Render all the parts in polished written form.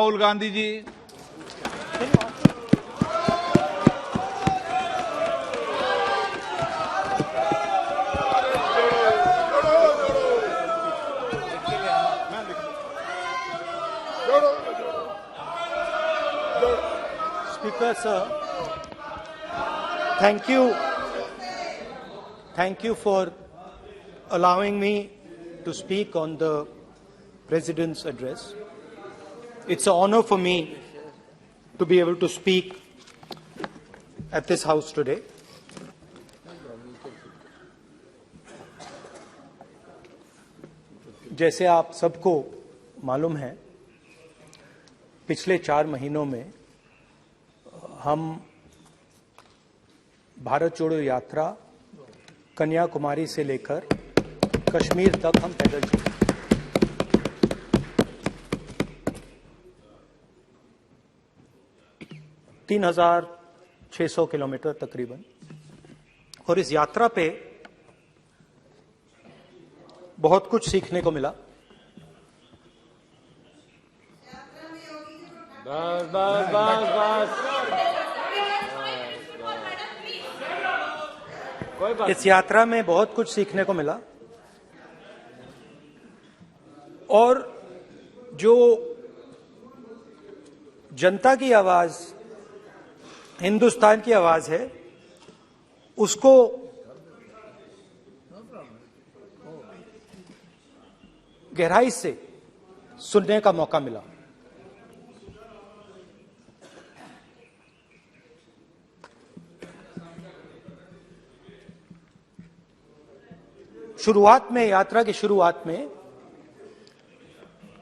Rahul Gandhi ji. Speaker sir, thank you for allowing me to speak on the President's address. It's an honor for me to be able to speak at this House today. जैसे आप सबको मालूम है, पिछले 4 महीनों में हम भारत जोड़ो यात्रा कन्याकुमारी से लेकर कश्मीर तक हम पैदल चले। तीन 3,600 किलोमीटर तकरीबन। और इस यात्रा पे बहुत कुछ सीखने को मिला। इस यात्रा में बहुत कुछ सीखने को मिला और जो जनता की आवाज, हिंदुस्तान की आवाज है, उसको गहराई से सुनने का मौका मिला। शुरुआत में, यात्रा की शुरुआत में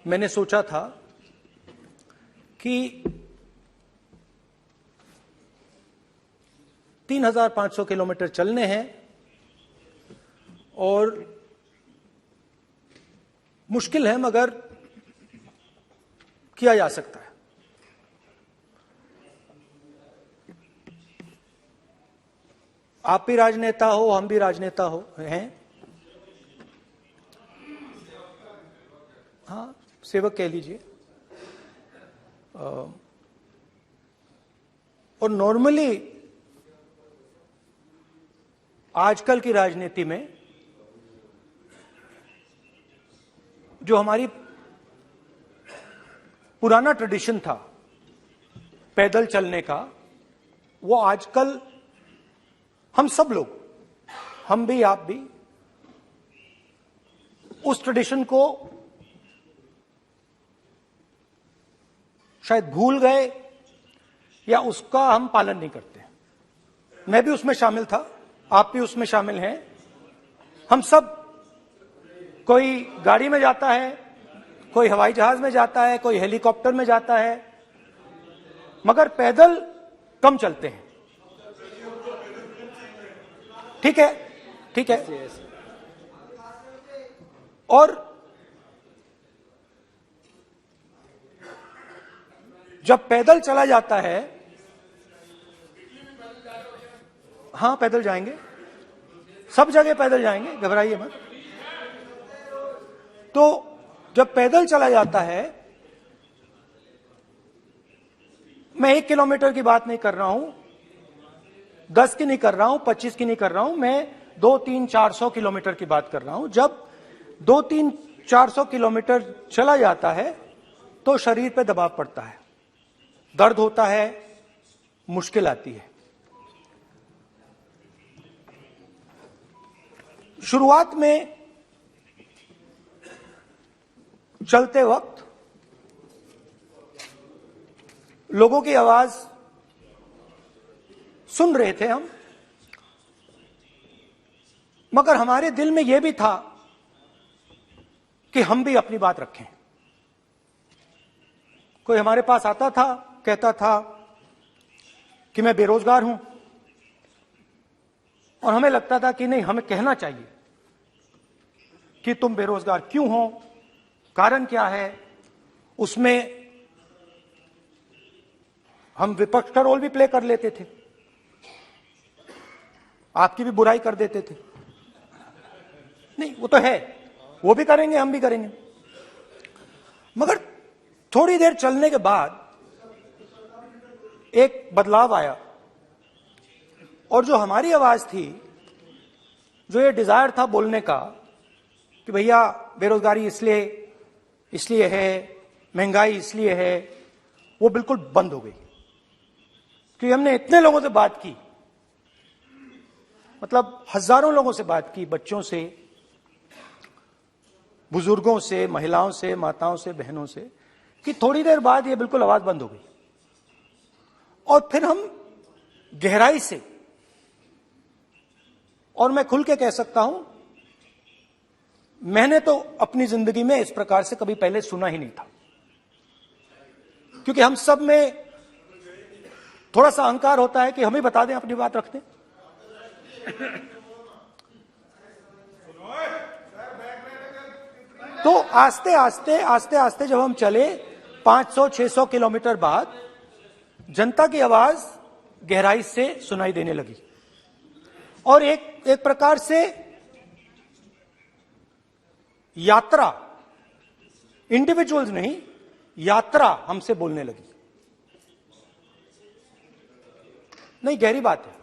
मैंने सोचा था कि 3,500 किलोमीटर चलने हैं और मुश्किल है मगर किया जा सकता है। आप भी राजनेता हो, हम भी राजनेता हैं। हाँ, सेवक कह लीजिए। और नॉर्मली आजकल की राजनीति में जो हमारी पुराना ट्रेडिशन था पैदल चलने का, वो आजकल हम सब लोग, हम भी आप भी, उस ट्रेडिशन को शायद भूल गए या उसका हम पालन नहीं करते। मैं भी उसमें शामिल था, आप भी उसमें शामिल हैं। हम सब, कोई गाड़ी में जाता है, कोई हवाई जहाज में जाता है, कोई हेलीकॉप्टर में जाता है, मगर पैदल कम चलते हैं। ठीक है, ठीक है। और जब पैदल चला जाता है, हाँ पैदल जाएंगे, सब जगह पैदल जाएंगे, घबराइए मत। तो जब पैदल चला जाता है, मैं 1 किलोमीटर की बात नहीं कर रहा हूं, 10 की नहीं कर रहा हूं, 25 की नहीं कर रहा हूं, मैं 200-300-400 किलोमीटर की बात कर रहा हूं। जब 200-400 किलोमीटर चला जाता है तो शरीर पे दबाव पड़ता है, दर्द होता है, मुश्किल आती है। शुरुआत में चलते वक्त लोगों की आवाज सुन रहे थे हम, मगर हमारे दिल में यह भी था कि हम भी अपनी बात रखें। कोई हमारे पास आता था, कहता था कि मैं बेरोजगार हूं, और हमें लगता था कि नहीं, हमें कहना चाहिए कि तुम बेरोजगार क्यों हो, कारण क्या है। उसमें हम विपक्ष का रोल भी प्ले कर लेते थे, आपकी भी बुराई कर देते थे। नहीं, वो तो है, वो भी करेंगे, हम भी करेंगे। मगर थोड़ी देर चलने के बाद एक बदलाव आया और जो हमारी आवाज थी, जो ये डिजायर था बोलने का कि भैया बेरोजगारी इसलिए है, महंगाई इसलिए है, वो बिल्कुल बंद हो गई। क्योंकि हमने इतने लोगों से बात की, मतलब हजारों लोगों से बात की, बच्चों से, बुजुर्गों से, महिलाओं से, माताओं से, बहनों से, कि थोड़ी देर बाद ये बिल्कुल आवाज बंद हो गई। और फिर हम गहराई से, और मैं खुल के कह सकता हूं, मैंने तो अपनी जिंदगी में इस प्रकार से कभी पहले सुना ही नहीं था। क्योंकि हम सब में थोड़ा सा अहंकार होता है कि हम ही बता दें, अपनी बात रख दें। तो आस्ते आस्ते जब हम चले 500-600 किलोमीटर बाद, जनता की आवाज गहराई से सुनाई देने लगी और एक प्रकार से यात्रा, इंडिविजुअल्स नहीं, यात्रा हमसे बोलने लगी। नहीं, गहरी बात है,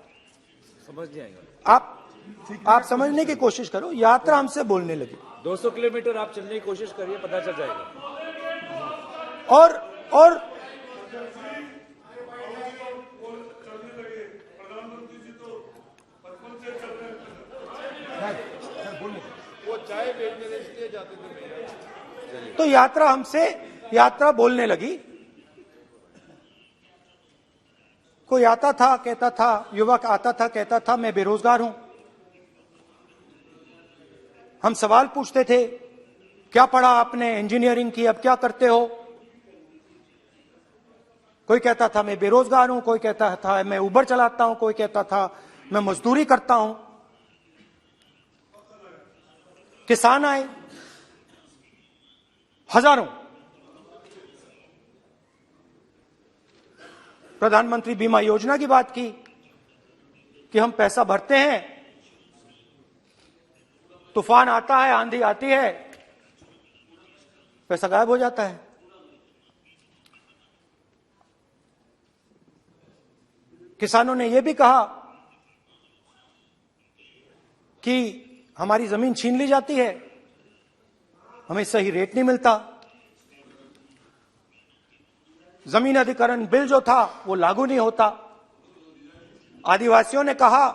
समझ नहीं आएगा। आप समझने की कोशिश करो। यात्रा हमसे बोलने लगी। 200 किलोमीटर आप चलने की कोशिश करिए, पता चल जाएगा। और वो चाय बेचने इसलिए जाते थे। तो यात्रा बोलने लगी। कोई आता था, कहता था, युवक आता था, कहता था मैं बेरोजगार हूं। हम सवाल पूछते थे, क्या पढ़ा आपने? इंजीनियरिंग की, अब क्या करते हो? कोई कहता था मैं बेरोजगार हूं, कोई कहता था मैं उबर चलाता हूं, कोई कहता था मैं मजदूरी करता हूं। किसान आए हजारों। प्रधानमंत्री बीमा योजना की बात की कि हम पैसा भरते हैं, तूफान आता है, आंधी आती है, पैसा गायब हो जाता है। किसानों ने यह भी कहा कि हमारी जमीन छीन ली जाती है, हमें सही रेट नहीं मिलता। जमीन अधिग्रहण बिल जो था वो लागू नहीं होता। आदिवासियों ने कहा,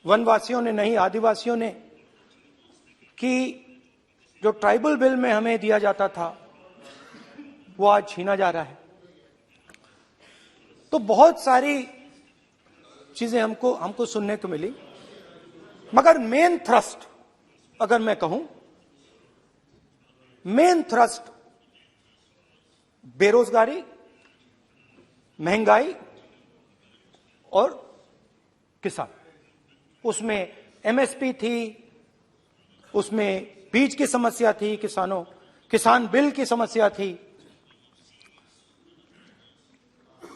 वनवासियों ने नहीं, आदिवासियों ने, कि जो ट्राइबल बिल में हमें दिया जाता था वो आज छीना जा रहा है। तो बहुत सारी चीजें हमको सुनने को मिली, मगर मेन थ्रस्ट, अगर मैं कहूं, मेन थ्रस्ट बेरोजगारी, महंगाई और किसान। उसमें एमएसपी थी, उसमें बीज की समस्या थी, किसान बिल की समस्या थी।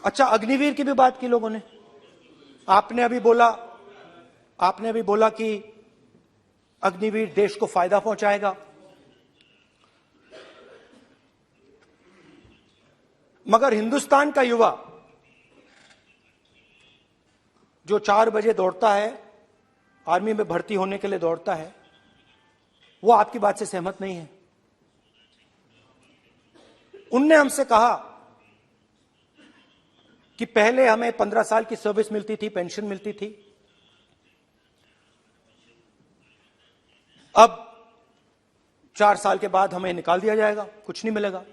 अच्छा, अग्निवीर की भी बात की लोगों ने। आपने अभी बोला कि अग्निवीर देश को फायदा पहुंचाएगा, मगर हिंदुस्तान का युवा जो 4 बजे दौड़ता है, आर्मी में भर्ती होने के लिए दौड़ता है, वो आपकी बात से सहमत नहीं है। उनने हमसे कहा कि पहले हमें 15 साल की सर्विस मिलती थी, पेंशन मिलती थी, अब 4 साल के बाद हमें निकाल दिया जाएगा, कुछ नहीं मिलेगा,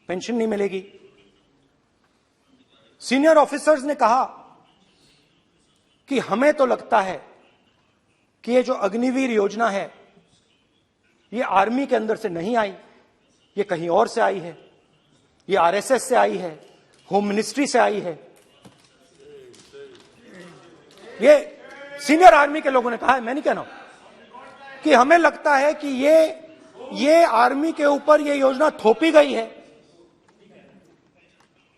पेंशन नहीं मिलेगी। सीनियर ऑफिसर्स ने कहा कि हमें तो लगता है कि ये जो अग्निवीर योजना है ये आर्मी के अंदर से नहीं आई, ये कहीं और से आई है, ये आरएसएस से आई है, होम मिनिस्ट्री से आई है। ये सीनियर आर्मी के लोगों ने कहा है, मैं नहीं कह रहा हूं, कि हमें लगता है कि ये आर्मी के ऊपर ये योजना थोपी गई है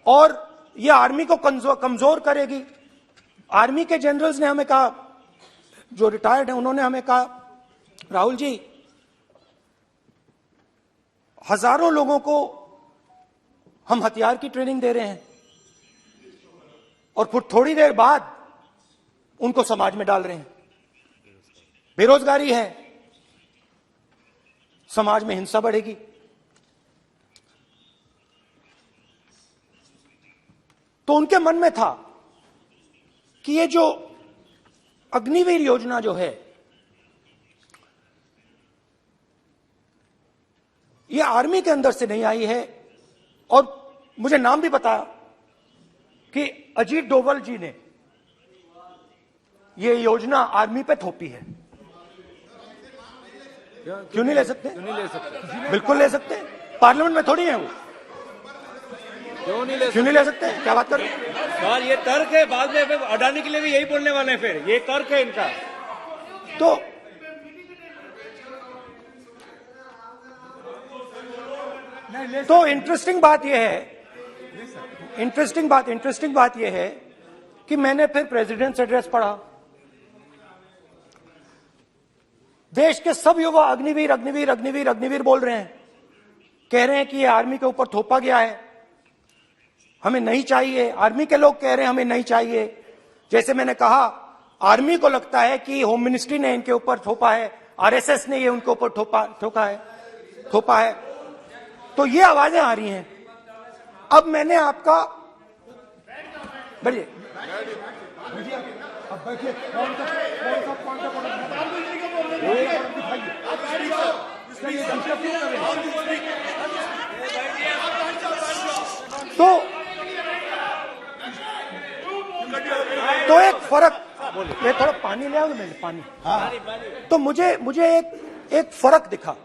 और ये आर्मी को कमजोर करेगी। आर्मी के जनरल्स ने हमें कहा, जो रिटायर्ड हैं, उन्होंने हमें कहा, राहुल जी, हजारों लोगों को हम हथियार की ट्रेनिंग दे रहे हैं और फिर थोड़ी देर बाद उनको समाज में डाल रहे हैं। बेरोजगारी है, समाज में हिंसा बढ़ेगी। तो उनके मन में था कि ये जो अग्निवीर योजना जो है, ये आर्मी के अंदर से नहीं आई है। और मुझे नाम भी बताया कि अजीत डोभाल जी ने ये योजना आर्मी पे थोपी है। क्यों नहीं ले सकते? क्यों नहीं ले सकते? बिल्कुल ले सकते हैं, पार्लियामेंट में थोड़ी है वो। क्यों नहीं ले क्यों नहीं ले सकते? क्या बात कर रहे हैं? सर ये तर्क है, बाद में फिर अडानी के लिए भी यही बोलने वाले हैं, फिर ये तर्क है इनका। तो इंटरेस्टिंग बात यह है, इंटरेस्टिंग बात यह है कि मैंने फिर प्रेसिडेंट्स एड्रेस पढ़ा। देश के सब युवा अग्निवीर अग्निवीर अग्निवीर अग्निवीर बोल रहे हैं, कह रहे हैं कि ये आर्मी के ऊपर थोपा गया है, हमें नहीं चाहिए। आर्मी के लोग कह रहे हैं हमें नहीं चाहिए। जैसे मैंने कहा, आर्मी को लगता है कि होम मिनिस्ट्री ने इनके ऊपर थोपा है, आरएसएस ने ये उनके ऊपर थोपा है। तो ये आवाजें आ रही हैं। अब मैंने आपका बैठिए, अब बैठिए, कौन सा तो एक फर्क, ये थोड़ा पानी ले आओ मेरे, पानी। तो मुझे एक फर्क दिखा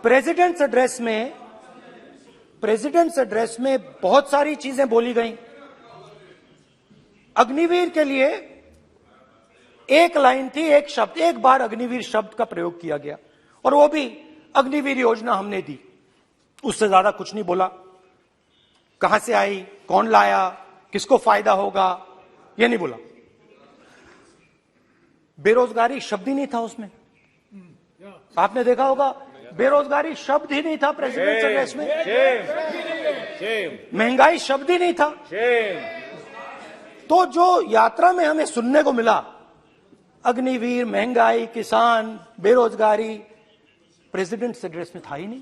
प्रेसिडेंट्स एड्रेस में बहुत सारी चीजें बोली गई। अग्निवीर के लिए एक लाइन थी, एक शब्द, एक बार अग्निवीर शब्द का प्रयोग किया गया और वो भी अग्निवीर योजना हमने दी, उससे ज्यादा कुछ नहीं बोला। कहां से आई, कौन लाया, किसको फायदा होगा, ये नहीं बोला। बेरोजगारी शब्द ही नहीं था उसमें। आपने देखा होगा, बेरोजगारी शब्द ही नहीं था प्रेसिडेंट एड्रेस में। महंगाई शब्द ही नहीं था। तो जो यात्रा में हमें सुनने को मिला, अग्निवीर, महंगाई, किसान, बेरोजगारी, प्रेसिडेंट एड्रेस में था ही नहीं।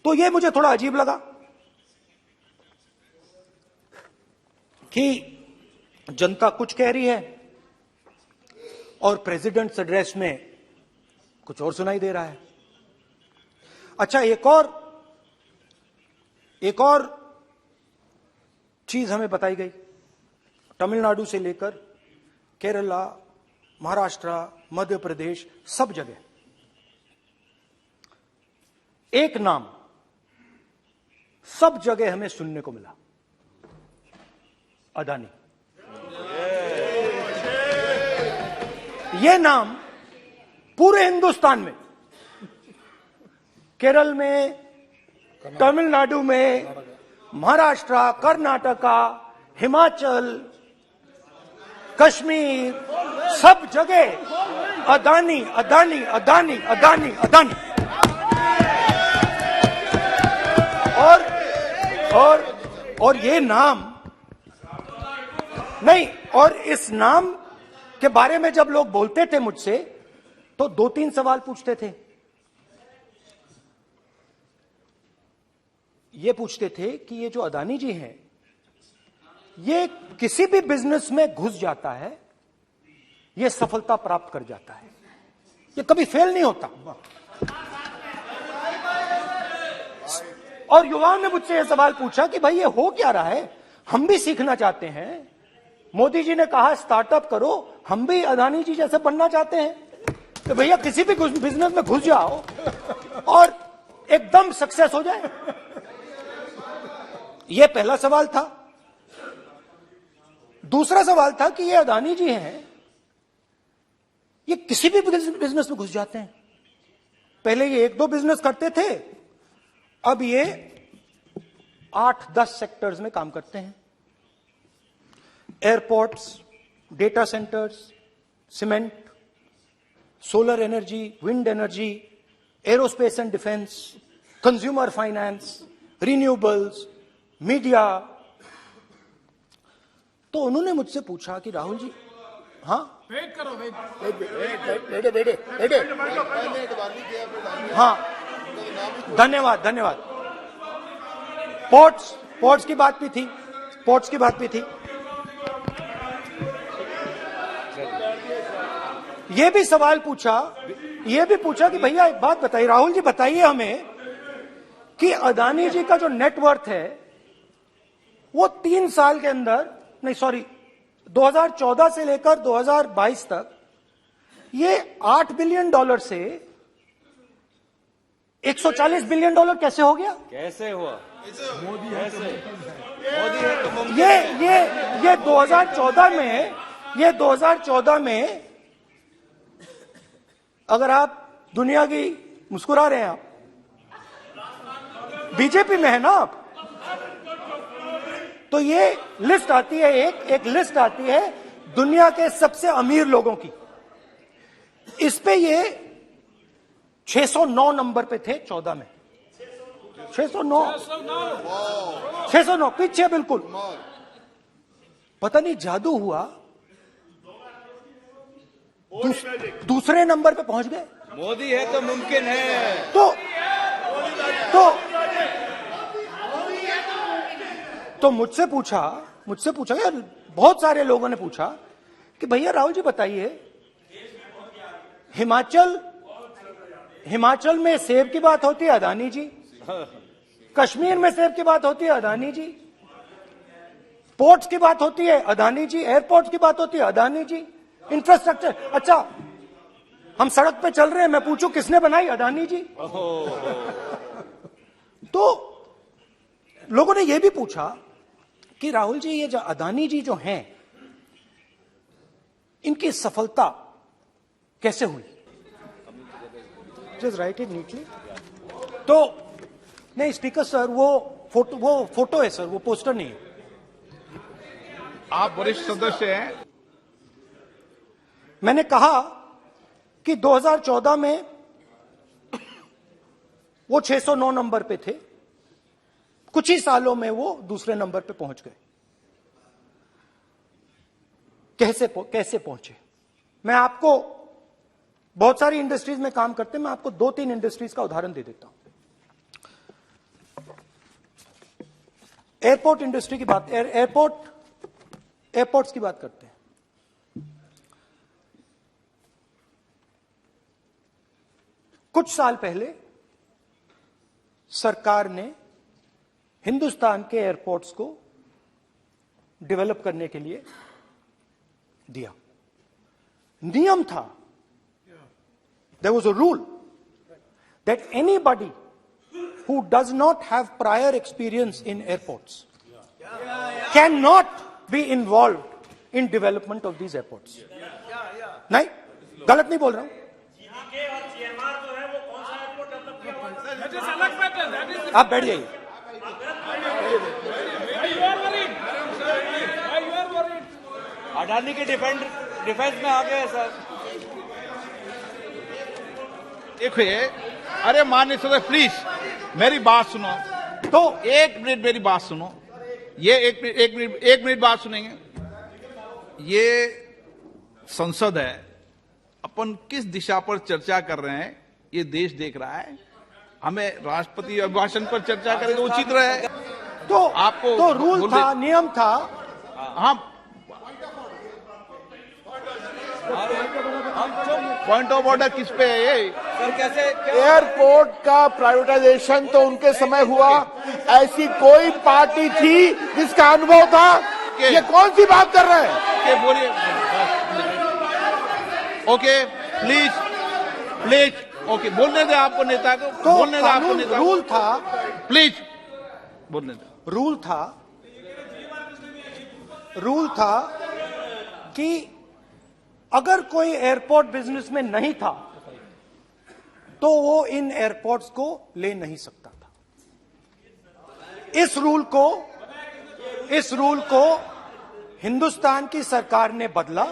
तो ये मुझे थोड़ा अजीब लगा कि जनता कुछ कह रही है और प्रेसिडेंट एड्रेस में कुछ और सुनाई दे रहा है। अच्छा, एक और चीज हमें बताई गई। तमिलनाडु से लेकर केरला, महाराष्ट्र, मध्य प्रदेश, सब जगह एक नाम सब जगह हमें सुनने को मिला, अदानी। यह नाम पूरे हिंदुस्तान में, केरल में, तमिलनाडु में, महाराष्ट्र, कर्नाटका, हिमाचल, कश्मीर, सब जगह अदानी अदानी अदानी अदानी अदानी। और ये नाम नहीं, और इस नाम के बारे में जब लोग बोलते थे मुझसे, तो 2-3 सवाल पूछते थे। ये पूछते थे कि ये जो अदानी जी हैं, ये किसी भी बिजनेस में घुस जाता है, ये सफलता प्राप्त कर जाता है, ये कभी फेल नहीं होता। और युवाओं ने मुझसे यह सवाल पूछा कि भाई ये हो क्या रहा है, हम भी सीखना चाहते हैं। मोदी जी ने कहा स्टार्टअप करो, हम भी अदानी जी जैसे बनना चाहते हैं। तो भैया किसी भी बिजनेस में घुस जाओ और एकदम सक्सेस हो जाए। यह पहला सवाल था। दूसरा सवाल था कि ये अदानी जी हैं, ये किसी भी बिजनेस में घुस जाते हैं। पहले ये 1-2 बिजनेस करते थे, अब ये 8-10 सेक्टर्स में काम करते हैं। Airports, data centres, cement, solar energy, wind energy, aerospace and defence, consumer finance, renewables, media. तो उन्होंने मुझसे पूछा कि राहुल जी, हाँ हाँ, धन्यवाद। पोर्ट्स की बात भी थी। ये भी सवाल पूछा कि भैया एक बात बताइए, राहुल जी बताइए हमें कि अदानी जी का जो नेटवर्थ है वो 3 साल के अंदर, 2014 से लेकर 2022 तक ये $8 बिलियन से $140 बिलियन कैसे हो गया? कैसे हुआ? मोदी है तो ये 2014 में अगर आप दुनिया की, मुस्कुरा रहे हैं आप, बीजेपी में है ना आप, तो ये लिस्ट आती है, एक लिस्ट आती है दुनिया के सबसे अमीर लोगों की। इस पे ये 609 नंबर पे थे 14 में। 609 पीछे बिल्कुल। पता नहीं जादू हुआ, दूसरे नंबर पे पहुंच गए। मोदी है तो मुमकिन है। तो मुझसे पूछा यार, बहुत सारे लोगों ने पूछा कि भैया राहुल जी बताइए, हिमाचल में सेब की बात होती है, अदानी जी। कश्मीर में सेब की बात होती है, अदानी जी। पोर्ट्स की बात होती है, अदानी जी। एयरपोर्ट्स की बात होती है, अदानी जी। इंफ्रास्ट्रक्चर, अच्छा हम सड़क पे चल रहे हैं, मैं पूछूं किसने बनाई? अदानी जी। तो लोगों ने यह भी पूछा कि राहुल जी, ये जो अदानी जी जो हैं, इनकी सफलता कैसे हुई? Just right it neatly. तो नहीं स्पीकर सर, वो फोटो है सर, वो पोस्टर नहीं है। आप वरिष्ठ सदस्य हैं। मैंने कहा कि 2014 में वो 609 नंबर पे थे, कुछ ही सालों में वो दूसरे नंबर पे पहुंच गए। कैसे पहुंचे? मैं आपको, बहुत सारी इंडस्ट्रीज में काम करते हैं, मैं आपको 2-3 इंडस्ट्रीज का उदाहरण दे देता हूं। एयरपोर्ट इंडस्ट्री की बात, एयरपोर्ट्स की बात करते हैं। कुछ साल पहले सरकार ने हिंदुस्तान के एयरपोर्ट्स को डेवलप करने के लिए दिया। नियम था, there was a rule that anybody who does not have prior experience in airports cannot be involved in development of these airports. नहीं, गलत नहीं बोल रहा हूं। आप बैठ जाइए। अडानी के डिफेंस में आ गए सर। देखिए, अरे माननीय सदस्य प्लीज मेरी बात सुनो। तो 1 मिनट मेरी बात सुनो। ये एक मिनट बात सुनेंगे। ये संसद है, अपन किस दिशा पर चर्चा कर रहे हैं ये देश देख रहा है। हमें राष्ट्रपति अभिभाषण पर चर्चा करें तो उचित रहे। तो आपको तो रूल था, नियम था। हाँ, पॉइंट ऑफ ऑर्डर किस पे है ये? सर कैसे एयरपोर्ट का प्राइवेटाइजेशन तो उनके समय हुआ, ऐसी कोई पार्टी थी जिसका अनुभव था? ये कौन सी बात कर रहे हैं? बोलिए। ओके प्लीज ओके, बोलने दे आपको नेता को। तो बोलने दे आपको नेता को। रूल था, प्लीज बोलने दे। रूल था कि अगर कोई एयरपोर्ट बिजनेस में नहीं था तो वो इन एयरपोर्ट्स को ले नहीं सकता था। इस रूल को हिंदुस्तान की सरकार ने बदला।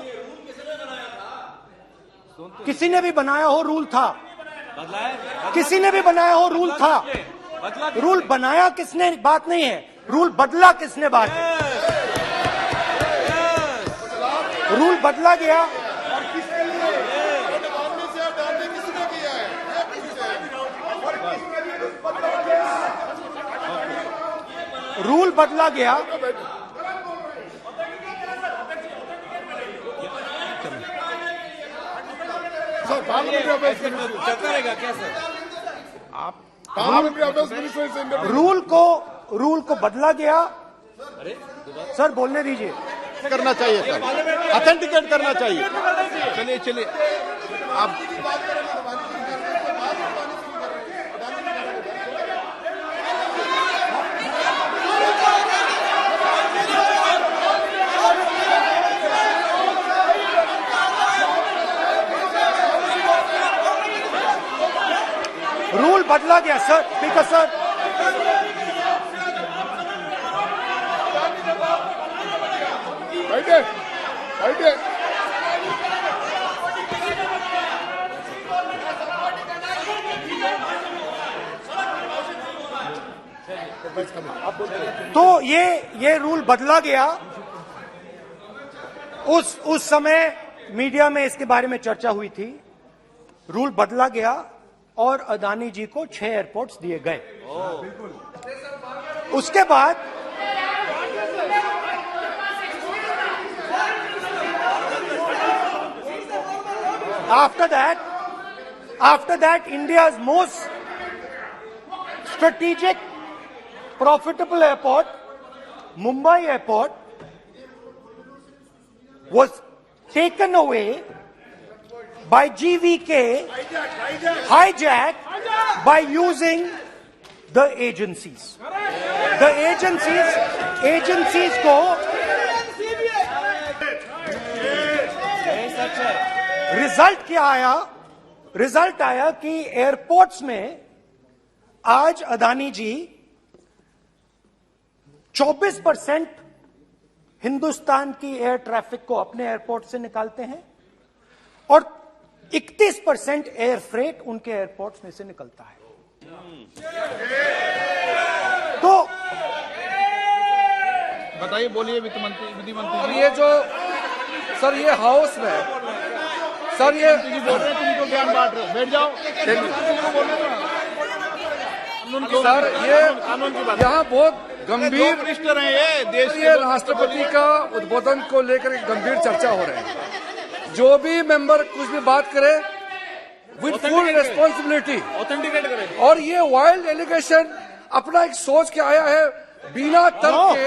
किसी ने भी बनाया हो, रूल था। बदला है, किसी ने भी बनाया हो, रूल था। बदला रूल बनाया किसने बात नहीं है, रूल बदला किसने बात है। रूल बदला गया, रूल बदला गया। सर पार्लियामेंट्री अफेयर्स चलता रहेगा क्या सर? पार्लियामेंट्री अफेयर्स मिनिस्टर से इंडिया रूल को बदला गया। सर बोलने दीजिए। करना चाहिए सर, ऑथेंटिकेट करना चाहिए। चलिए चलिए आप रूल बदला गया सर, स्पीकर सर। बैठे बैठे तो ये रूल बदला गया। उस समय मीडिया में इसके बारे में चर्चा हुई थी। रूल बदला गया और अदानी जी को 6 एयरपोर्ट्स दिए गए। उसके बाद after that India's most strategic profitable airport, Mumbai Airport, was taken away by GVK, hijacked by using the agencies. The agencies को रिजल्ट क्या आया? रिजल्ट आया कि एयरपोर्ट्स में आज अदानी जी 24% हिंदुस्तान की एयर ट्रैफिक को अपने एयरपोर्ट से निकालते हैं और 31% एयर फ्रेट उनके एयरपोर्ट्स में से निकलता है। तो बताइए, बोलिए वित्त मंत्री, विधि मंत्री। और ये जो सर ये हाउस में सर ये बोल रहे हैं, तुम तो ज्ञान बांट रहे हो, बैठ जाओ। सर ये यहाँ बहुत गंभीर मिनिस्टर हैं ये देश के। ये राष्ट्रपति का उद्बोधन को लेकर एक गंभीर चर्चा हो रही है। जो भी मेंबर कुछ भी बात करे विद फुल रिस्पॉन्सिबिलिटी, ऑथेंटिकेट करें। और ये वाइल्ड एलिगेशन अपना एक सोच के आया है, बिना तर्क के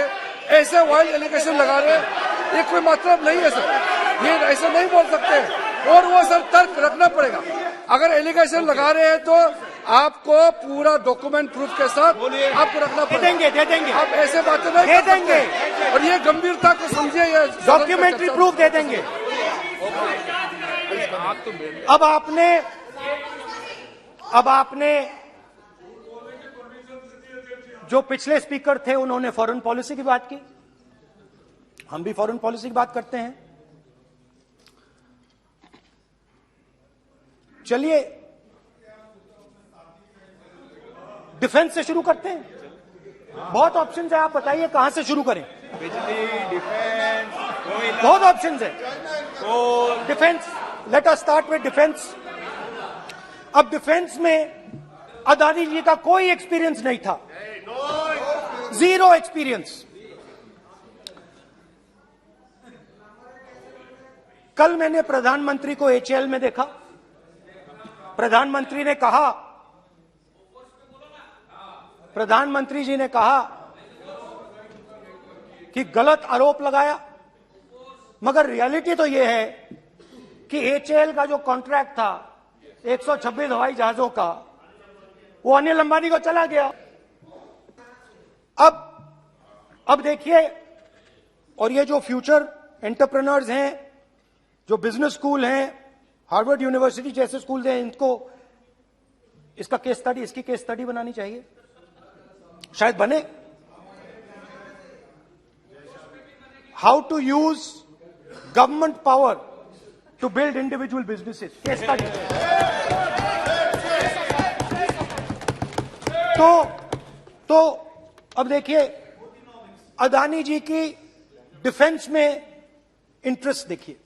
ऐसे वाइल्ड एलिगेशन लगा रहे, ये कोई मतलब नहीं है सर। ये ऐसे नहीं बोल सकते और वो सर तर्क रखना पड़ेगा। अगर एलिगेशन लगा रहे हैं तो आपको पूरा डॉक्यूमेंट प्रूफ के साथ आपको रखना पड़ेगा। दे देंगे आप ऐसे बातें नहीं दे कर सकते। देंगे। और ये गंभीरता को समझिए, ये डॉक्यूमेंट्री प्रूफ दे देंगे। अब आपने जो पिछले स्पीकर थे उन्होंने फॉरेन पॉलिसी की बात की, हम भी फॉरेन पॉलिसी की बात करते हैं। चलिए डिफेंस से शुरू करते हैं। बहुत ऑप्शंस है, आप बताइए कहां से शुरू करें। बिजली, डिफेंस, कोयला, बहुत ऑप्शंस है। Defence, let us start with defence. अब डिफेंस में अदानी जी का कोई एक्सपीरियंस नहीं था, जीरो एक्सपीरियंस। कल मैंने प्रधानमंत्री को एचएएल में देखा। प्रधानमंत्री जी ने कहा कि गलत आरोप लगाया, मगर रियलिटी तो यह है कि एचएएल का जो कॉन्ट्रैक्ट था 126 हवाई जहाजों का, वो अनिल अंबानी को चला गया। अब देखिए, और ये जो फ्यूचर एंटरप्रेन्योर्स हैं, जो बिजनेस स्कूल हैं, हार्वर्ड यूनिवर्सिटी जैसे स्कूल हैं, इनको इसका केस स्टडी, इसकी केस स्टडी बनानी चाहिए, शायद बने। How to use government power to build individual businesses, case study. तो अब देखिए, अदानी जी की डिफेंस में इंटरेस्ट देखिए।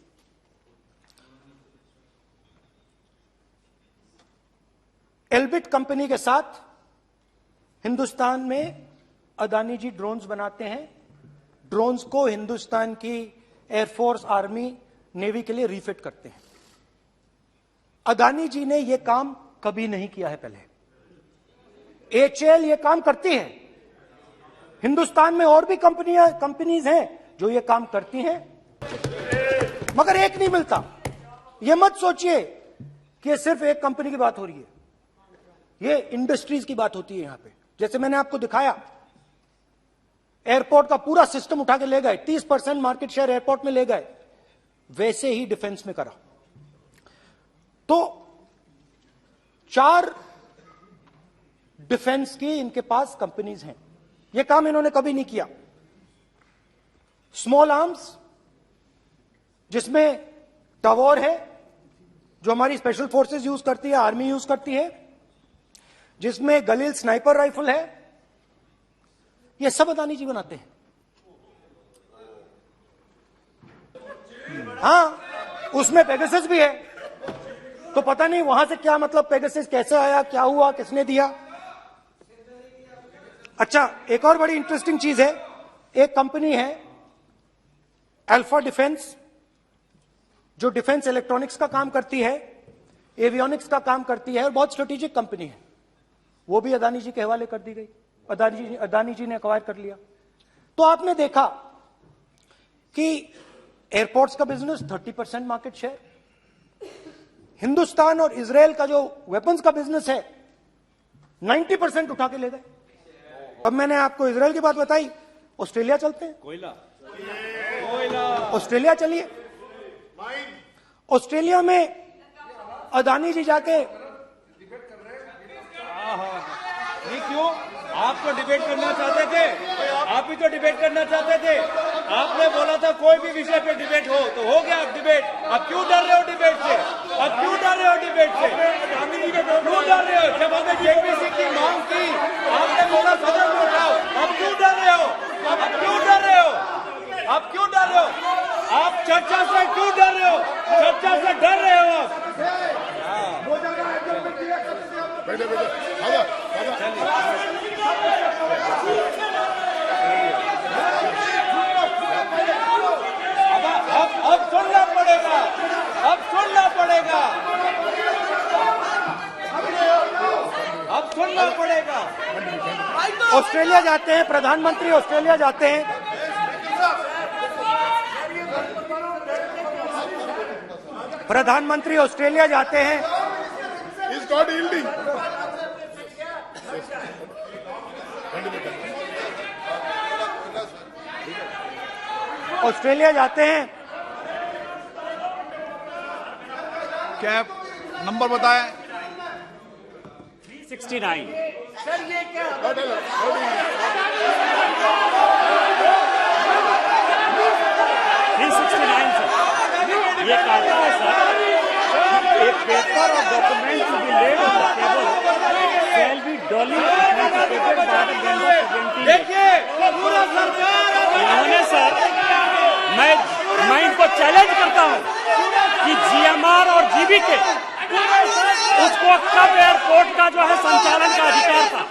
एल्बिट कंपनी के साथ हिंदुस्तान में अदानी जी ड्रोन्स बनाते हैं। ड्रोन्स को हिंदुस्तान की एयरफोर्स, आर्मी, नेवी के लिए रीफिट करते हैं। अदानी जी ने यह काम कभी नहीं किया है पहले। एचएएल ये काम करती है। हिंदुस्तान में और भी कंपनीज हैं जो ये काम करती हैं, मगर एक नहीं मिलता। ये मत सोचिए कि ये सिर्फ एक कंपनी की बात हो रही है, ये इंडस्ट्रीज की बात होती है यहां पे। जैसे मैंने आपको दिखाया, एयरपोर्ट का पूरा सिस्टम उठा के ले गए, 30% मार्केट शेयर एयरपोर्ट में ले गए, वैसे ही डिफेंस में करा। तो 4 डिफेंस की इनके पास कंपनीज हैं। यह काम इन्होंने कभी नहीं किया। स्मॉल आर्म्स, जिसमें टवॉर है जो हमारी स्पेशल फोर्सेस यूज करती है, आर्मी यूज करती है, जिसमें गलील स्नाइपर राइफल है, ये सब अदानी जी बनाते हैं। हां, उसमें पेगासस भी है, तो पता नहीं वहां से क्या मतलब, पेगासस कैसे आया, क्या हुआ, किसने दिया। अच्छा, एक और बड़ी इंटरेस्टिंग चीज है, एक कंपनी है अल्फा डिफेंस, जो डिफेंस इलेक्ट्रॉनिक्स का काम करती है, एवियोनिक्स का काम करती है, और बहुत स्ट्रेटेजिक कंपनी है। वो भी अदानी जी के हवाले कर दी गई, अदानी जी ने एक्वायर कर लिया। तो आपने देखा कि एयरपोर्ट्स का बिजनेस 30% मार्केट शेयर, हिंदुस्तान और इजराइल का जो वेपन्स का बिजनेस है 90% उठा के ले गए। अब मैंने आपको इजराइल की बात बताई, ऑस्ट्रेलिया चलते हैं। कोयला ऑस्ट्रेलिया चलिए। ऑस्ट्रेलिया में अदानी जी जाके, नहीं क्यों, आप तो डिबेट करना चाहते थे, आप ही तो डिबेट करना चाहते थे। आपने बोला था कोई भी विषय पे डिबेट हो, तो हो गया अब डिबेट। अब क्यों डर रहे हो डिबेट से? अब क्यों डर रहे हो डिबेट से? क्यों डर रहे हो? जब हमने जेपीसी की मांग की, आपने बोला सदन में उठाओ। अब क्यों डर रहे हो? अब क्यों डर रहे हो? अब क्यों डर रहे हो? आप चर्चा से क्यों डर रहे हो? चर्चा से डर रहे हो आप? अब सुनना पड़ेगा, अब सुनना पड़ेगा, अब सुनना पड़ेगा। ऑस्ट्रेलिया जाते हैं, प्रधानमंत्री ऑस्ट्रेलिया जाते हैं। प्रधानमंत्री ऑस्ट्रेलिया जाते हैं। ऑस्ट्रेलिया जाते हैं। क्या नंबर बताएं? 369। सर ये क्या 369 सर, ये कहता है सर, एक पेपर और document to be laid on the table shall be duly authenticated by the member presenting. देखिए पूरा सरकार, इन्होंने सर, मैं इनको चैलेंज करता हूं कि जीएमआर और जीबीके, उसको कब एयरपोर्ट का जो है संचालन का अधिकार था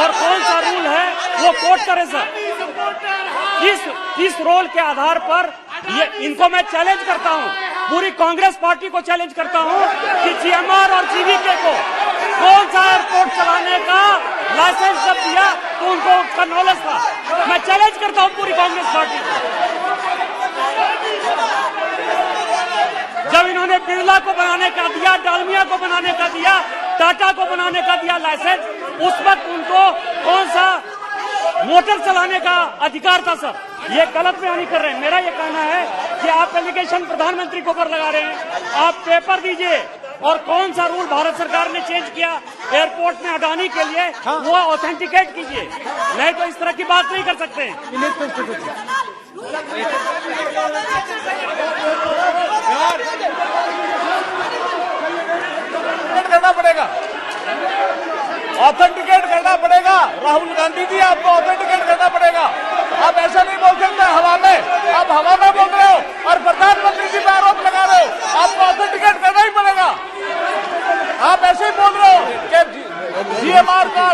और कौन सा रूल है वो कोट करे सर। किस रोल के आधार पर ये, इनको मैं चैलेंज करता हूं, पूरी कांग्रेस पार्टी को चैलेंज करता हूं कि जीएमआर और जीबीके को कौन सा एयरपोर्ट चलाने का लाइसेंस जब दिया तो उनको उसका नॉलेज था। मैं चैलेंज करता हूं पूरी कांग्रेस पार्टी को। जब इन्होंने बिरला को बनाने का दिया, डालमिया को बनाने का दिया, टाटा को बनाने का दिया लाइसेंस, उस वक्त उनको कौन सा मोटर चलाने का अधिकार था सर? ये गलत बयानी कर रहे हैं। मेरा ये कहना है कि आप एलिगेशन प्रधानमंत्री को ऊपर लगा रहे हैं, आप पेपर दीजिए और कौन सा रूल भारत सरकार ने चेंज किया एयरपोर्ट में अडानी के लिए, वो ऑथेंटिकेट कीजिए, नहीं तो इस तरह की बात नहीं कर सकते हैं। करना पड़ेगा। ऑथेंटिकेट करना पड़ेगा। राहुल गांधी जी, आपको ऑथेंटिकेट करना पड़ेगा। आप ऐसा नहीं बोल सकते हवा में, आप हवा में बोल रहे हो और प्रधानमंत्री जी पे आरोप लगा रहे हो। आपको ऑथेंटिकेट करना ही पड़ेगा। आप ऐसे ही बोल रहे हो कि जीएमआर का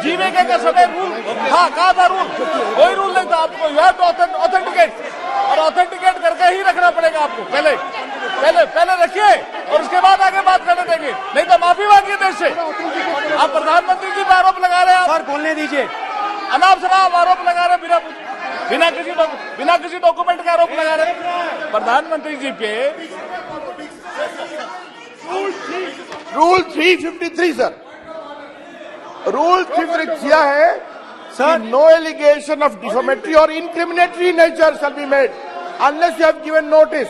जीवीके का समय रूल था, कहा था रूल, कोई रूल नहीं था। आपको यह तो ऑथेंटिकेट और ऑथेंटिकेट करके ही रखना पड़ेगा आपको। पहले रखिए और उसके बाद आगे बात करने देंगे, नहीं तो माफी मांगिए देश से। आप प्रधानमंत्री जी पर आरोप लगा रहे हैं, सर बोलने दीजिए। अनाप शनाप आरोप लगा रहे हैं, बिना किसी डॉक्यूमेंट के आरोप लगा रहे हैं प्रधानमंत्री जी पे। रूल 353 सर, रूल 353 किया है sir, no allegation of defamatory और incriminatory nature shall be made unless you have given notice.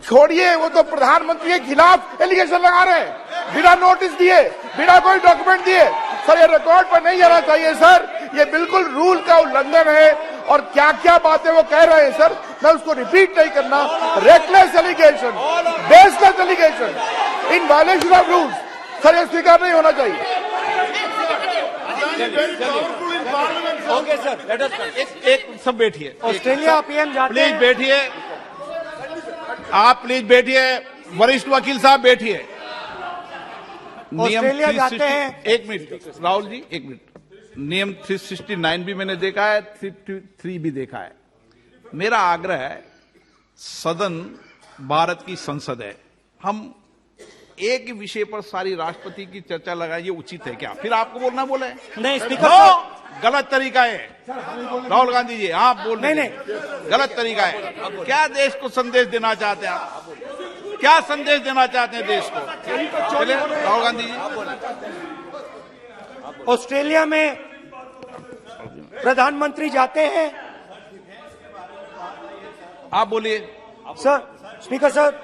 छोड़िए, वो तो प्रधानमंत्री के खिलाफ एलिगेशन लगा रहे हैं बिना नोटिस दिए, बिना कोई डॉक्यूमेंट दिए। सर ये रिकॉर्ड पर नहीं जाना चाहिए सर, ये बिल्कुल रूल का उल्लंघन है। और क्या क्या बातें वो कह रहे हैं सर, मैं उसको रिपीट नहीं करना। Reckless allegation, baseless allegation, in violation of rules, sir ये स्वीकार नहीं होना चाहिए। ओके सर, लेट अस एक सब बैठिए, ऑस्ट्रेलिया पीएम जाते प्लीज हैं। बैठिए, आप प्लीज बैठिए, वरिष्ठ वकील साहब बैठिए। ऑस्ट्रेलिया जाते हैं। एक मिनट राहुल जी, एक मिनट। नियम 369 भी मैंने देखा है, 353 भी देखा है। मेरा आग्रह है, सदन भारत की संसद है, हम एक ही विषय पर सारी राष्ट्रपति की चर्चा लगाए, ये उचित है क्या? फिर आपको बोलना बोले नहीं स्पीकर नो, साहब, गलत तरीका है। राहुल गांधी जी, आप बोल रहे नहीं, गलत तरीका है। क्या देश को संदेश देना चाहते हैं आप? क्या संदेश देना चाहते हैं देश को? चलिए राहुल गांधी जी। ऑस्ट्रेलिया में प्रधानमंत्री जाते हैं। आप बोलिए सर, स्पीकर सर,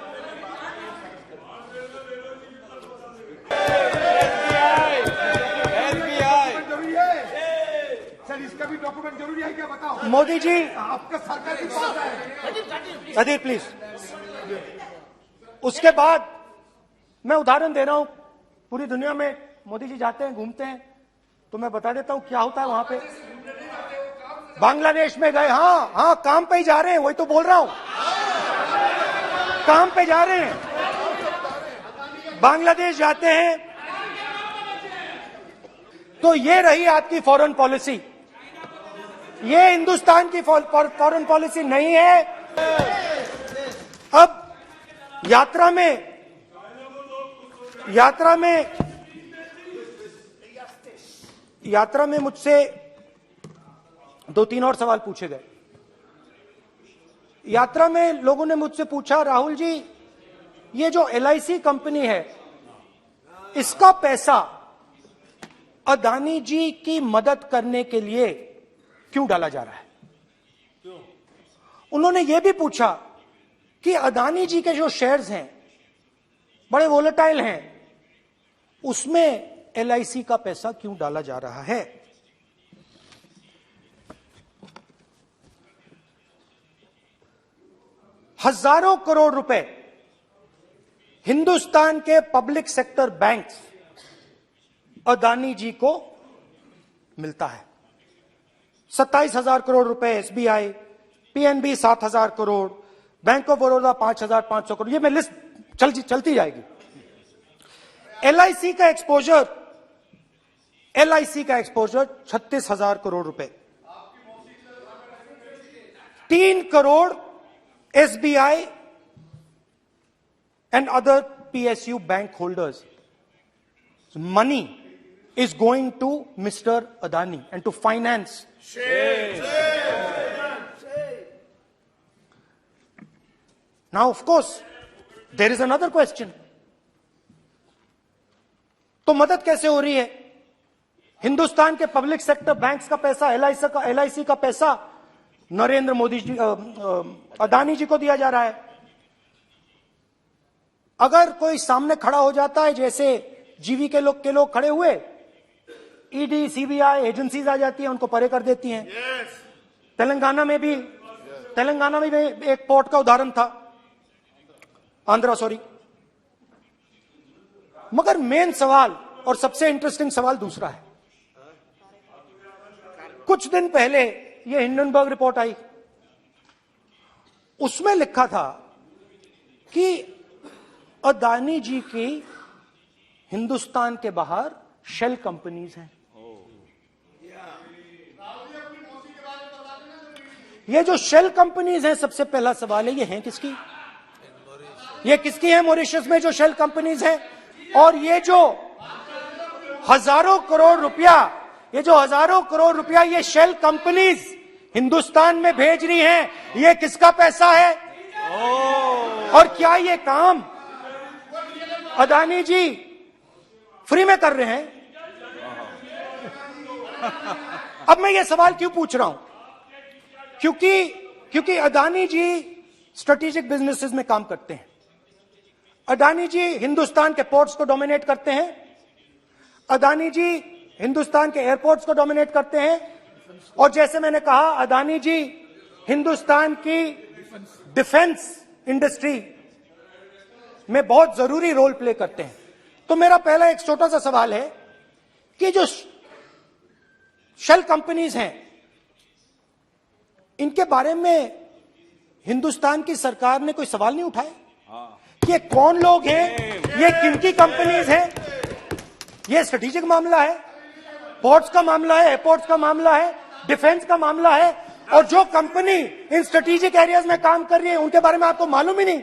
सर इसका भी डॉक्यूमेंट जरूरी है क्या, बताओ? मोदी जी, आपका सरकार की बात है। अधीर प्लीज। उसके बाद मैं उदाहरण दे रहा हूं, पूरी दुनिया में मोदी जी जाते हैं, घूमते हैं, तो मैं बता देता हूं क्या होता है वहां पे। बांग्लादेश में गए, हाँ काम पे ही जा रहे हैं, वही तो बोल रहा हूं, काम पे जा रहे हैं। बांग्लादेश जाते हैं तो ये रही आपकी फॉरेन पॉलिसी। ये हिंदुस्तान की फॉरेन पॉलिसी नहीं है। अब यात्रा में मुझसे 2-3 और सवाल पूछे गए। यात्रा में लोगों ने मुझसे पूछा, राहुल जी ये जो LIC कंपनी है, इसका पैसा अदानी जी की मदद करने के लिए क्यों डाला जा रहा है? उन्होंने यह भी पूछा कि अदानी जी के जो शेयर्स हैं बड़े वोलेटाइल हैं, उसमें LIC का पैसा क्यों डाला जा रहा है? हजारों करोड़ रुपए हिंदुस्तान के पब्लिक सेक्टर बैंक्स अदानी जी को मिलता है। 27,000 करोड़ रुपए SBI, PNB 7,000 crore, bank of Baroda 5,500 crore, ये मैं लिस्ट चलती जाएगी। LIC का एक्सपोजर 36,000 करोड़ रुपए, 3 crore SBI and other PSU bank holders. Money is going to Mr. Adani and to finance. Now, of course, there is another question. तो मदद कैसे हो रही है? हिंदुस्तान के पब्लिक सेक्टर बैंक्स का पैसा, LIC का पैसा नरेंद्र मोदी जी, अदानी जी को दिया जा रहा है। अगर कोई सामने खड़ा हो जाता है, जैसे जीवी के लोग खड़े हुए, ED, CBI एजेंसीज आ जाती हैं, उनको परे कर देती हैं। तेलंगाना में भी एक पोर्ट का उदाहरण था, आंध्रा, सॉरी। मगर मेन सवाल और सबसे इंटरेस्टिंग सवाल दूसरा है। कुछ दिन पहले ये हिंडनबर्ग रिपोर्ट आई, उसमें लिखा था कि अदानी जी की हिंदुस्तान के बाहर शेल कंपनीज हैं। ये जो शेल कंपनीज हैं, सबसे पहला सवाल है, ये हैं किसकी? ये किसकी है मॉरिशस में जो शेल कंपनीज हैं? और ये जो हजारों करोड़ रुपया ये शेल कंपनीज हिंदुस्तान में भेज रही हैं, ये किसका पैसा है? और क्या ये काम अदानी जी फ्री में कर रहे हैं? अब मैं ये सवाल क्यों पूछ रहा हूं? क्योंकि अदानी जी स्ट्रेटेजिक बिजनेसेस में काम करते हैं। अदानी जी हिंदुस्तान के पोर्ट्स को डोमिनेट करते हैं। अदानी जी हिंदुस्तान के एयरपोर्ट्स को डोमिनेट करते हैं। और जैसे मैंने कहा, अदानी जी हिंदुस्तान की डिफेंस इंडस्ट्री में बहुत जरूरी रोल प्ले करते हैं। तो मेरा पहला एक छोटा सा सवाल है कि जो शेल कंपनीज हैं, इनके बारे में हिंदुस्तान की सरकार ने कोई सवाल नहीं उठाया कि ये कौन लोग हैं, ये किनकी कंपनीज हैं? ये स्ट्रेटेजिक मामला है, पोर्ट्स का मामला है, एयरपोर्ट्स का मामला है, डिफेंस का मामला है, और जो कंपनी इन स्ट्रेटेजिक एरियाज में काम कर रही है उनके बारे में आपको मालूम ही नहीं।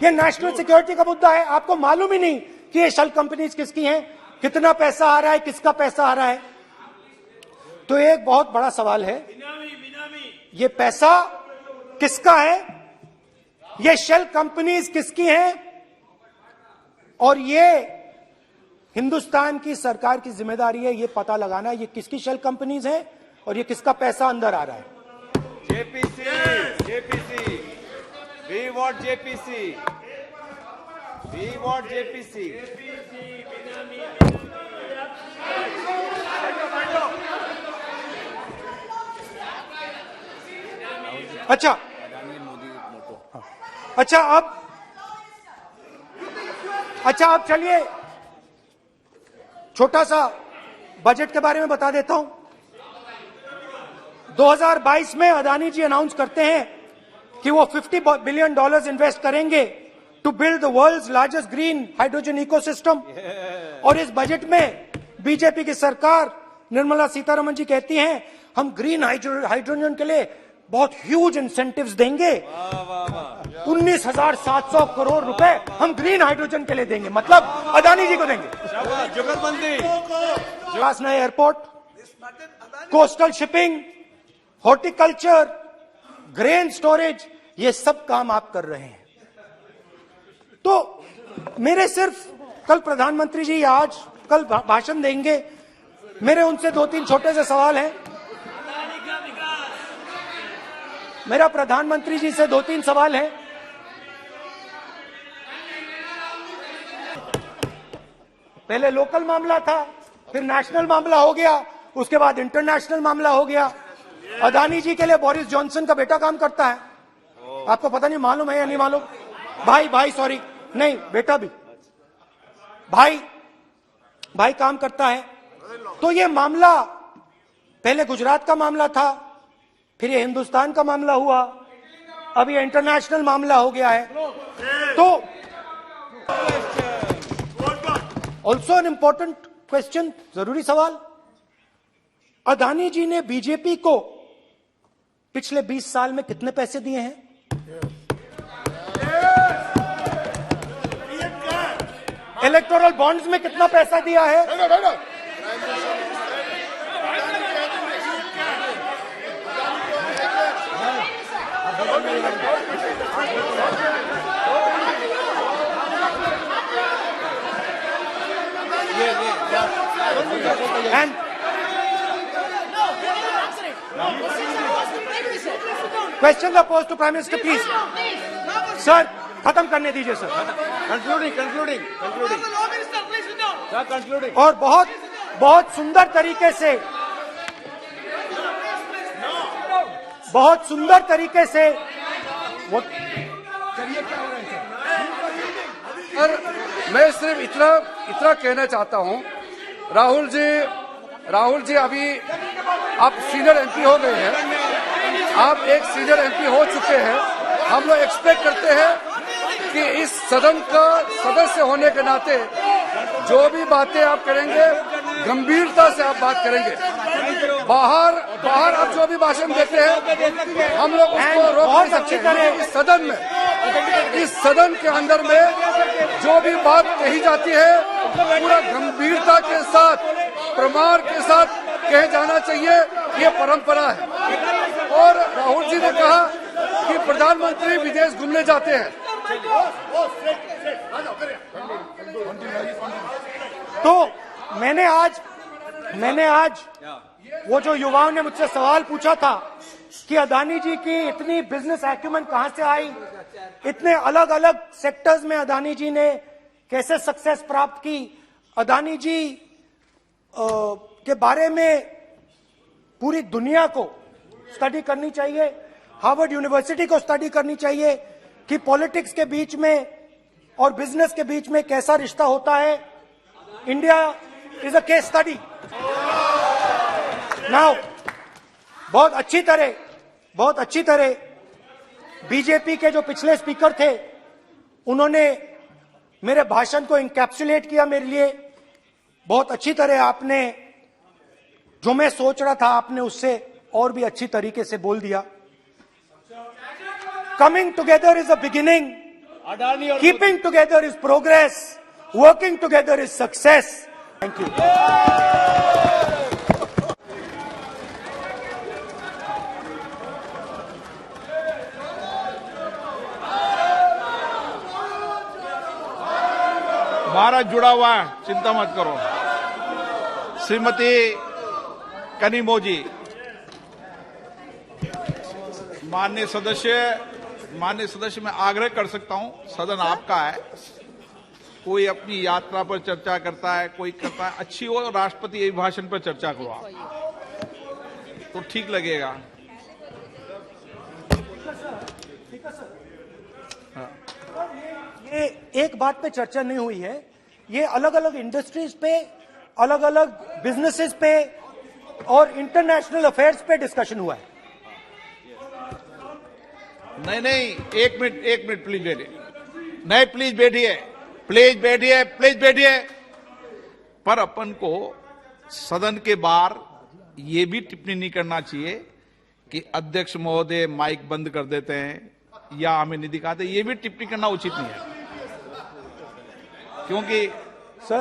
ये नेशनल सिक्योरिटी का मुद्दा है, आपको मालूम ही नहीं कि ये शेल कंपनीज किसकी हैं, कितना पैसा आ रहा है, किसका पैसा आ रहा है। तो एक बहुत बड़ा सवाल है, ये पैसा किसका है, ये शेल कंपनीज किसकी हैं, और ये हिंदुस्तान की सरकार की जिम्मेदारी है ये पता लगाना ये किसकी शेल कंपनीज हैं और ये किसका पैसा अंदर आ रहा है। JPC, we want JPC. अच्छा अब चलिए छोटा सा बजट के बारे में बता देता हूं। 2022 में अदानी जी अनाउंस करते हैं कि वो $50 बिलियन इन्वेस्ट करेंगे to build the world's largest green hydrogen ecosystem. और इस बजट में बीजेपी की सरकार निर्मला सीतारमण जी कहती हैं हम ग्रीन हाइड्रोजन के लिए बहुत ह्यूज इंसेंटिव्स देंगे, 19,700 करोड़ रुपए हम ग्रीन हाइड्रोजन के लिए देंगे, मतलब अदानी जी को देंगे। नए airport, coastal shipping, horticulture, grain storage, ये सब काम आप कर रहे हैं। तो मेरे सिर्फ कल प्रधानमंत्री जी कल भाषण देंगे, मेरे उनसे 2-3 छोटे से सवाल हैं। मेरा प्रधानमंत्री जी से 2-3 सवाल हैं। पहले लोकल मामला था, फिर नेशनल मामला हो गया, उसके बाद इंटरनेशनल मामला हो गया। अदानी जी के लिए बोरिस जॉनसन का बेटा काम करता है, आपको पता नहीं मालूम है या नहीं मालूम? भाई सॉरी, नहीं बेटा भी, भाई काम करता है। तो ये मामला पहले गुजरात का मामला था, फिर ये हिंदुस्तान का मामला हुआ, अब ये इंटरनेशनल मामला हो गया है। तो ऑल्सो एन इंपॉर्टेंट क्वेश्चन, जरूरी सवाल, अदानी जी ने बीजेपी को पिछले 20 साल में कितने पैसे दिए हैं? इलेक्टोरल बॉन्ड्स में कितना पैसा दिया है? And questions are posed to Prime Minister, please. Sir, खत्म करने दीजिए सर। कंक्लूडिंग और बहुत सुंदर तरीके से वो मैं सिर्फ इतना कहना चाहता हूं, राहुल जी अभी आप सीनियर एमपी हो गए हैं, आप एक सीनियर एमपी हो चुके हैं। हम लोग एक्सपेक्ट करते हैं कि इस सदन का सदस्य होने के नाते जो भी बातें आप करेंगे गंभीरता से आप बात करेंगे। बाहर आप जो भी भाषण देते हैं हम लोग उसको रोक नहीं सकते हैं। इस सदन के अंदर में जो भी बात कही जाती है पूरा गंभीरता के साथ, प्रमाण के साथ कहे जाना चाहिए, ये परंपरा है। और राहुल जी ने कहा कि प्रधानमंत्री विदेश घूमने जाते हैं। तो मैंने आज वो जो युवाओं ने मुझसे सवाल पूछा था कि अदानी जी की इतनी बिजनेस एक्यूमेंट कहां से आई, इतने अलग अलग सेक्टर्स में अदानी जी ने कैसे सक्सेस प्राप्त की, अदानी जी के बारे में पूरी दुनिया को स्टडी करनी चाहिए, हार्वर्ड यूनिवर्सिटी को स्टडी करनी चाहिए कि पॉलिटिक्स के बीच में और बिजनेस के बीच में कैसा रिश्ता होता है। India is a case study. Now बहुत अच्छी तरह बीजेपी के जो पिछले स्पीकर थे उन्होंने मेरे भाषण को इंकैप्सुलेट किया मेरे लिए। बहुत अच्छी तरह आपने जो मैं सोच रहा था आपने उससे और भी अच्छी तरीके से बोल दिया। Coming together is a beginning, keeping together is progress, working together is success. Thank you. Bharat जुड़ा हुआ है, चिंता मत करो। श्रीमती कनिमोझी, माननीय सदस्य मैं आग्रह कर सकता हूं, सदन आपका है। कोई अपनी यात्रा पर चर्चा करता है, कोई करता है, अच्छी हो राष्ट्रपति अभिभाषण पर चर्चा करो आप, तो ठीक लगेगा। ये एक बात पे चर्चा नहीं हुई है, ये अलग अलग इंडस्ट्रीज पे, अलग अलग बिजनेसेस पे और इंटरनेशनल अफेयर्स पे डिस्कशन हुआ है। नहीं, एक मिनट प्लीज बैठिए। नहीं, प्लीज बैठिए। पर अपन को सदन के बाहर ये भी टिप्पणी नहीं करना चाहिए कि अध्यक्ष महोदय माइक बंद कर देते हैं या हमें नहीं दिखाते, ये भी टिप्पणी करना उचित नहीं है। क्योंकि सर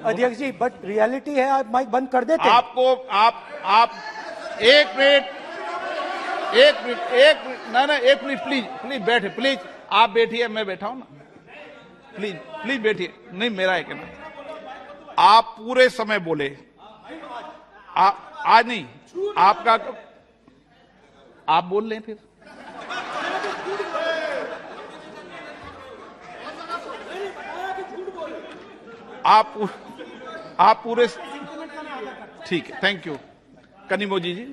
अध्यक्ष जी बट रियलिटी है, आप माइक बंद कर देते हैं। आप एक मिनट प्लीज बैठे, प्लीज आप बैठिए, मैं बैठा हूं ना, प्लीज बैठिए। नहीं, मेरा है कहना, आप पूरे समय बोले, आज नहीं, आपका आप बोल लें फिर। आप पूरे, ठीक है, थैंक यू। कनिमोझी जी।